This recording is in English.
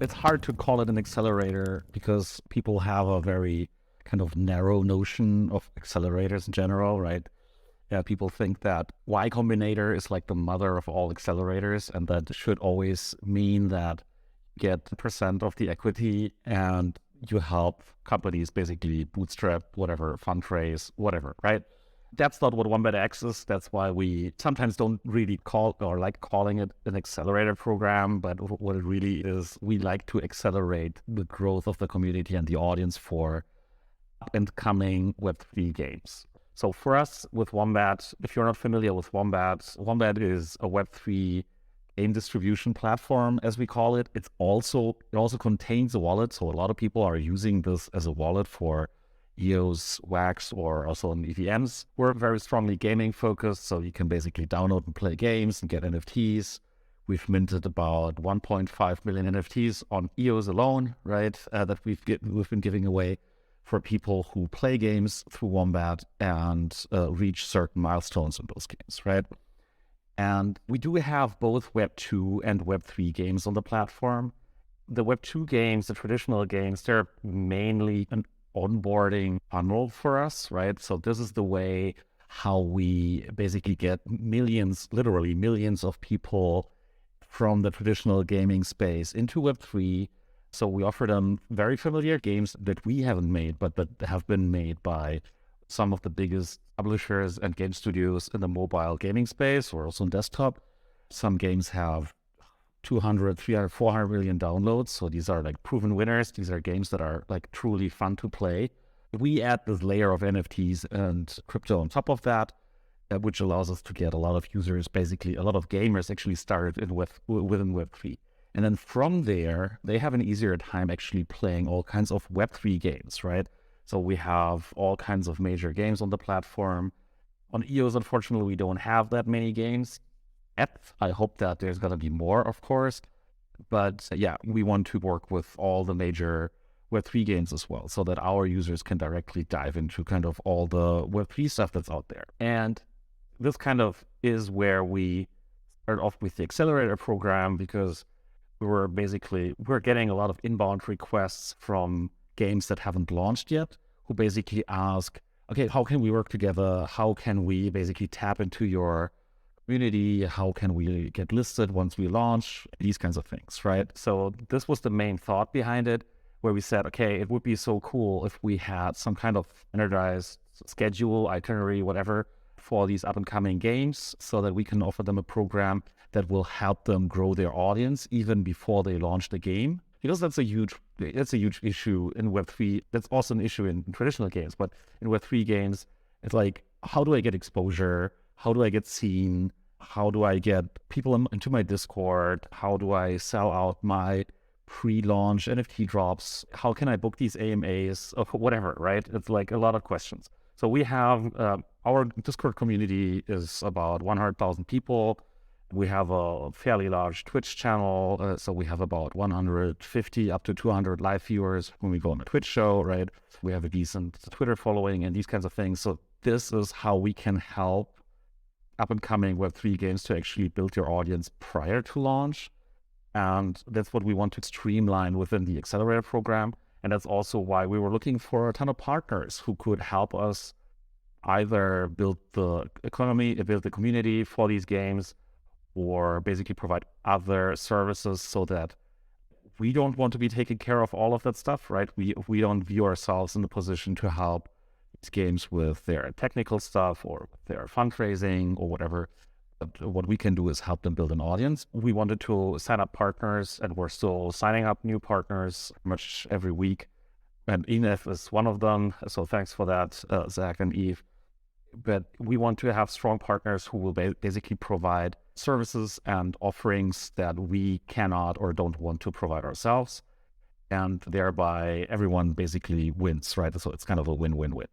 It's hard to call it an accelerator because people have a very kind of narrow notion of accelerators in general, right? Yeah, people think that Y Combinator is like the mother of all accelerators, and that should always mean that you get % of the equity and you help companies basically bootstrap, whatever, fundraise, whatever, right? That's not what Wombat X is. That's why we sometimes don't really call or like calling it an accelerator program. But what it really is, we like to accelerate the growth of the community and the audience for up and coming Web3 games. So for us with Wombat, if you're not familiar with Wombat, Wombat is a Web3 game distribution platform, as we call it. It also contains a wallet. So a lot of people are using this as a wallet for EOS, Wax, or also on EVMs. We're very strongly gaming focused, so you can basically download and play games and get NFTs. We've minted about 1.5 million NFTs on EOS alone, right? That we've been giving away for people who play games through Wombat and reach certain milestones in those games, right? And we do have both Web 2 and Web 3 games on the platform. The Web 2 games, the traditional games, they're mainly an onboarding funnel for us, right? So this is the way how we basically get millions, literally millions of people from the traditional gaming space into Web 3. So we offer them very familiar games that we haven't made, but that have been made by some of the biggest publishers and game studios in the mobile gaming space or also in desktop. Some games have 200, 300, 400 million downloads. So these are like proven winners. These are games that are like truly fun to play. We add this layer of NFTs and crypto on top of that, which allows us to get a lot of users, basically a lot of gamers actually started within Web3. And then from there, they have an easier time actually playing all kinds of Web3 games, right? So we have all kinds of major games on the platform. On EOS, unfortunately, we don't have that many games yet. I hope that there's going to be more, of course. But yeah, we want to work with all the major Web3 games as well, so that our users can directly dive into kind of all the Web3 stuff that's out there. And this kind of is where we start off with the Accelerator program, because we're getting a lot of inbound requests from games that haven't launched yet, who basically ask, okay, how can we work together? How can we basically tap into your community? How can we get listed once we launch? These kinds of things, right? So this was the main thought behind it, where we said, okay, it would be so cool if we had some kind of standardized schedule, itinerary, whatever, for these up and coming games, so that we can offer them a program that will help them grow their audience even before they launch the game. Because that's a huge issue in Web3. That's also an issue in traditional games, but in Web3 games, it's like, how do I get exposure? How do I get seen? How do I get people into my Discord? How do I sell out my pre-launch NFT drops? How can I book these AMAs or whatever, right? It's like a lot of questions. So we have, our Discord community is about 100,000 people. We have a fairly large Twitch channel. So we have about 150 up to 200 live viewers when we go on a Twitch show, right? We have a decent Twitter following and these kinds of things. So this is how we can help up and coming Web3 games to actually build your audience prior to launch. And that's what we want to streamline within the Accelerator program. And that's also why we were looking for a ton of partners who could help us either build the economy, build the community for these games, or basically provide other services, so that we don't want to be taking care of all of that stuff, right? We don't view ourselves in the position to help these games with their technical stuff or their fundraising or whatever. But what we can do is help them build an audience. We wanted to sign up partners, and we're still signing up new partners much every week. And Enef is one of them. So thanks for that, Zach and Eve. But we want to have strong partners who will basically provide services and offerings that we cannot or don't want to provide ourselves. And thereby everyone basically wins, right? So it's kind of a win-win-win.